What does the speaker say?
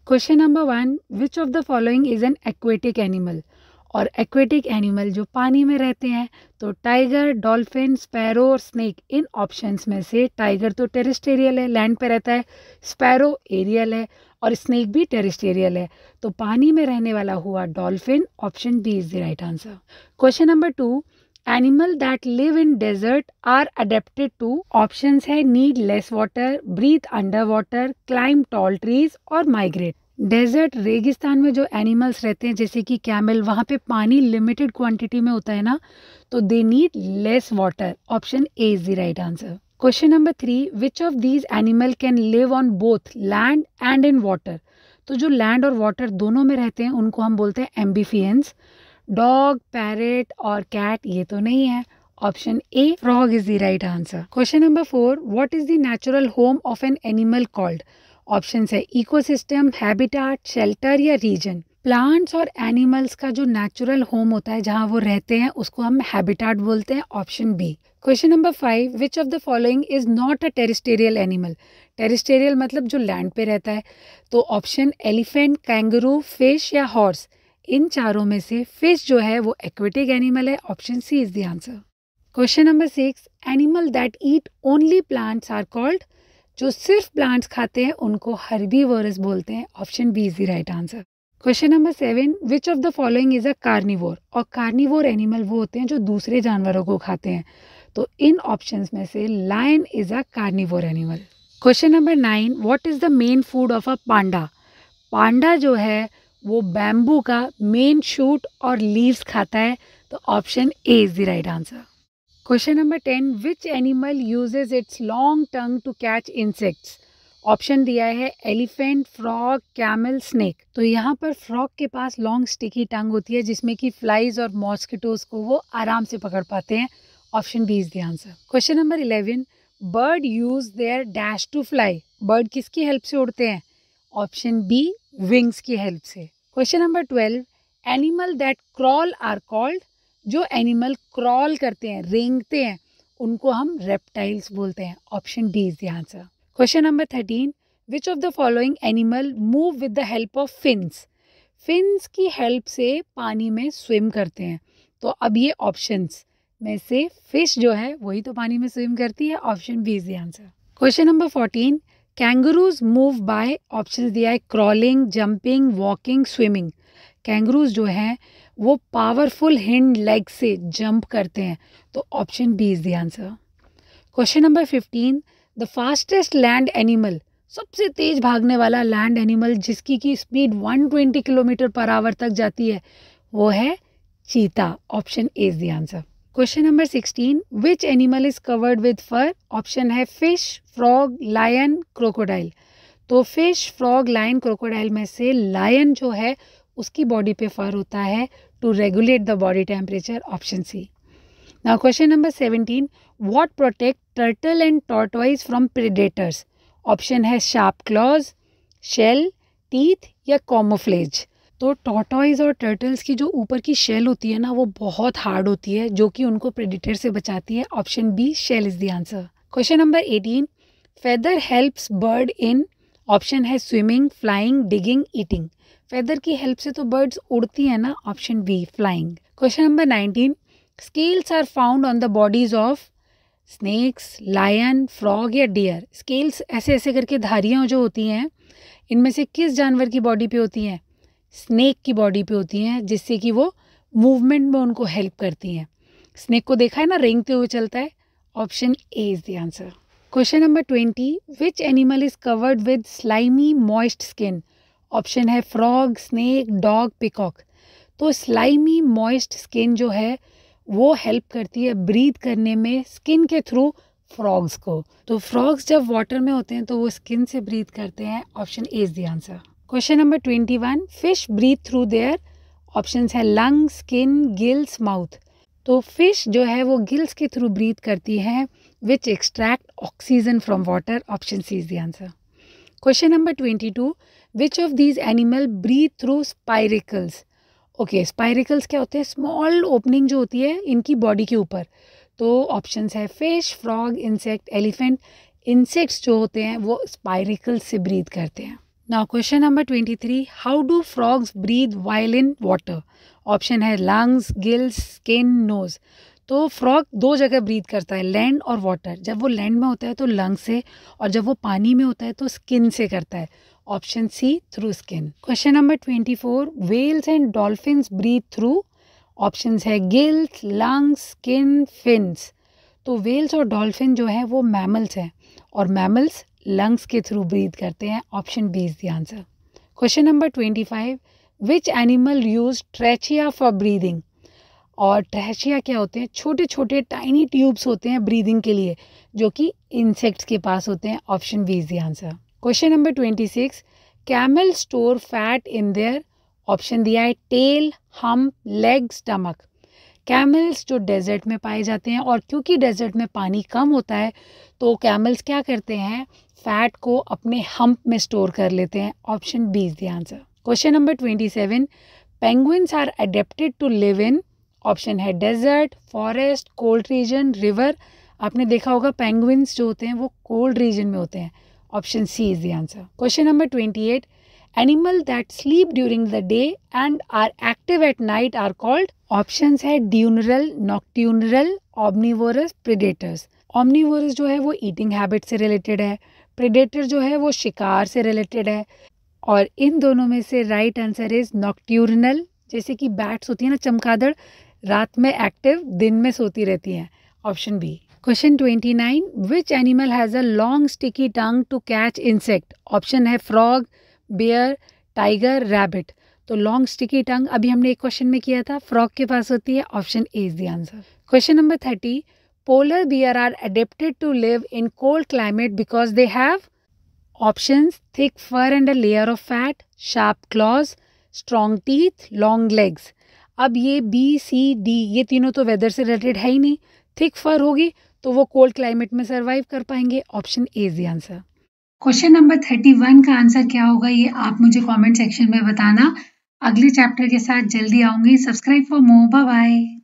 Question number 1, which of the following is an aquatic animal? और aquatic animal जो पानी में रहते हैं, तो टाइगर, डॉल्फिन, स्पैरो और स्नेक। इन ऑप्शंस में से टाइगर तो टेरेस्टेरियल है, लैंड पे रहता है, स्पैरो एरियल है और स्नेक भी टेरेस्टेरियल है। तो पानी में रहने वाला हुआ dolphin. Option B is the right answer. Question number 2, animal that live in desert are adapted to. Options है need less water, breathe under water, climb tall trees और माइग्रेट। डेजर्ट रेगिस्तान में जो एनिमल्स रहते हैं जैसे कि कैमल, वहाँ पे पानी लिमिटेड क्वांटिटी में होता है ना, तो they need less water. Option A is the right answer. Question number 3, which of these animal can live on both land and in water? तो जो लैंड और वाटर दोनों में रहते हैं उनको हम बोलते हैं एम्बीफियंस। डॉग, पैरेट और कैट ये तो नहीं है। Option A frog is the right answer. Question number 4, what is the natural home of an animal called? Option है इकोसिस्टम, हैबिटाट, शेल्टर या रीजन। प्लांट्स और एनिमल्स का जो नेचुरल होम होता है जहाँ वो रहते हैं उसको हम हैबिटाट बोलते हैं। Option B. Question number 5, which of the following is not a terrestrial animal? Terrestrial मतलब जो लैंड पे रहता है। तो ऑप्शन एलिफेंट, कैंगरू, फिश या हॉर्स। इन चारों में से फिश जो है वो एक्वेटिक एनिमल है। Option C is the answer. Question number 6, animal that eat only plants are called. जो सिर्फ प्लांट्स खाते हैं उनको हर्बीवोरस बोलते हैं। Option B is the right answer. Question number 7, which of the following is a carnivore? और carnivore animal वो होते हैं जो दूसरे जानवरों को खाते हैं। तो इन ऑप्शंस में से lion is a carnivore animal. Question number 9, what is the main food of a panda? Panda जो है वो बैम्बू का मेन शूट और लीव्स खाता है। तो option A is the right answer. Question number 10, which animal uses its long tongue to catch insects? Option दिया है एलिफेंट, फ्रॉग, कैमल, स्नेक। तो यहाँ पर फ्रॉग के पास लॉन्ग स्टिकी टंग होती है जिसमें कि फ्लाइज और मॉस्किटोज को वो आराम से पकड़ पाते हैं। Option B is the answer. Question number 11, bird use their dash to fly. Bird किसकी हेल्प से उड़ते हैं? ऑप्शन बी विंग्स की हेल्प से। Question number 12, animal that crawl are called. जो एनिमल क्रॉल करते हैं, रेंगते हैं, उनको हम रेप्टाइल्स बोलते हैं। Option D is the answer. Question number 13, which of the following animal move with the help of fins? Fins की हेल्प से पानी में स्विम करते हैं। तो अब ये ऑप्शंस में से फिश जो है वही तो पानी में स्विम करती है। Option B is the answer. Question number 14, kangaroos move by. Option दिया है crawling, jumping, walking, swimming. Kangaroos जो हैं वो पावरफुल हिंड लेग से जंप करते हैं। तो option B is the answer. Question number 15, the fastest land animal. सबसे तेज भागने वाला लैंड एनिमल जिसकी की स्पीड 120 किलोमीटर पर आवर तक जाती है वो है चीता। Option A is the answer. Question number 16, which animal is covered with fur? Option है फिश, फ्रॉग, लायन, क्रोकोडाइल। तो फिश, फ्रॉग, लायन, क्रोकोडाइल में से लायन जो है उसकी बॉडी पे फर होता है to regulate the body temperature. Option C. Now question number 17, what protect turtle and tortoise from predators? Option है शार्प क्लॉज, शेल, टीथ या कॉमोफ्लेज। तो टॉर्टोइज और टर्टल्स की जो ऊपर की शेल होती है ना वो बहुत हार्ड होती है जो कि उनको प्रेडेटर से बचाती है। Option B shell is the answer. Question number 18, feather helps bird in. Option है swimming, flying, digging, eating. Feather की हेल्प से तो बर्ड्स उड़ती हैं ना। Option B flying. Question number 19, scales are found on the bodies of snakes, lion, frog या deer. Scales ऐसे ऐसे करके धारियाँ जो होती हैं इनमें से किस जानवर की बॉडी पे होती हैं? स्नेक की बॉडी पे होती हैं जिससे कि वो मूवमेंट में उनको हेल्प करती हैं। स्नेक को देखा है ना रेंगते हुए चलता है। Option A is the answer. Question number 20, which animal is covered with slimy moist skin? Option है फ्रॉग, स्नेक, डॉग, पिकॉक। तो स्लाइमी मॉइस्ट स्किन जो है वो हेल्प करती है ब्रीथ करने में स्किन के थ्रू फ्रॉग्स को। तो फ्रॉग्स जब वाटर में होते हैं तो वो स्किन से ब्रीथ करते हैं। Option A is the answer. Question number 21, fish breathe through their. Options है लंग, स्किन, गिल्स, माउथ। तो फिश जो है वो गिल्स के थ्रू ब्रीथ करती है which extract oxygen from water. Option C is the answer. Question number 22, which of these animal breathe through spiracles? Okay, spiracles क्या होते हैं? स्मॉल ओपनिंग जो होती है इनकी बॉडी के ऊपर। तो ऑप्शंस है fish, frog, insect, elephant. Insects जो होते हैं वो स्पाइरिकल्स से ब्रीथ करते हैं। Now question number 23, how do frogs breathe while in water? Option है लंग्स, गिल्स, स्किन, नोज। तो फ्रॉग दो जगह ब्रीथ करता है, लैंड और वाटर। जब वो लैंड में होता है तो लंग से, और जब वो पानी में होता है तो स्किन से करता है। Option C, through skin. Question number 24, whales and dolphins breathe through? Options है गिल्स, लंग्स, स्किन, फिन्स। तो वेल्स और डॉल्फिन जो है वो मैमल्स हैं, और मैमल्स लंग्स के थ्रू ब्रीथ करते हैं। Option B is the answer. Question number 25, which animal use trachea for breathing? और ट्रेचिया क्या होते हैं? छोटे छोटे टाइनी ट्यूब्स होते हैं ब्रीदिंग के लिए, जो कि इंसेक्ट्स के पास होते हैं। Option B is the answer. Question number 26, camel store fat in their? Option दिया है tail, hump, leg, stomach. Camels जो डेजर्ट में पाए जाते हैं, और क्योंकि डेजर्ट में पानी कम होता है तो कैमल्स क्या करते हैं? फैट को अपने हम्प में स्टोर कर लेते हैं। Option B is the answer. Question number 27, penguins are adapted to live in? Option है desert, forest, cold region, river. आपने देखा होगा पेंगुइन्स जो होते हैं वो कोल्ड रीजन में होते हैं। Option C is the answer. Question number 28, animal that sleep during the day and are active at night are called? Options है diurnal, nocturnal, omnivorous, predators. Omnivorous जो है वो ईटिंग हैबिट से रिलेटेड है, predator जो है वो शिकार से रिलेटेड है, और इन दोनों में से राइट आंसर इज नॉक्ट्यूरनल। जैसे कि बैट्स होती है ना, चमगादड़, रात में एक्टिव, दिन में सोती रहती हैं। Option B. Question 29, which animal has a long sticky tongue to catch insect? Option है फ्रॉग, बेयर, टाइगर, रैबिट। तो लॉन्ग स्टिकी टंग अभी हमने एक क्वेश्चन में किया था, फ्रॉग के पास होती है। Option A is the answer. Question number 30, polar bear are adapted to live in cold climate because they have? Options, thick fur and a layer of fat, sharp claws, strong teeth, long legs. अब ये B, सी, D, ये तीनों तो weather से related है ही नहीं। Thick फर होगी तो वो कोल्ड क्लाइमेट में सर्वाइव कर पाएंगे। Option A is the answer. Question number 31 का आंसर क्या होगा, ये आप मुझे कमेंट सेक्शन में बताना। अगले चैप्टर के साथ जल्दी आऊंगी। Subscribe for more. Bye bye.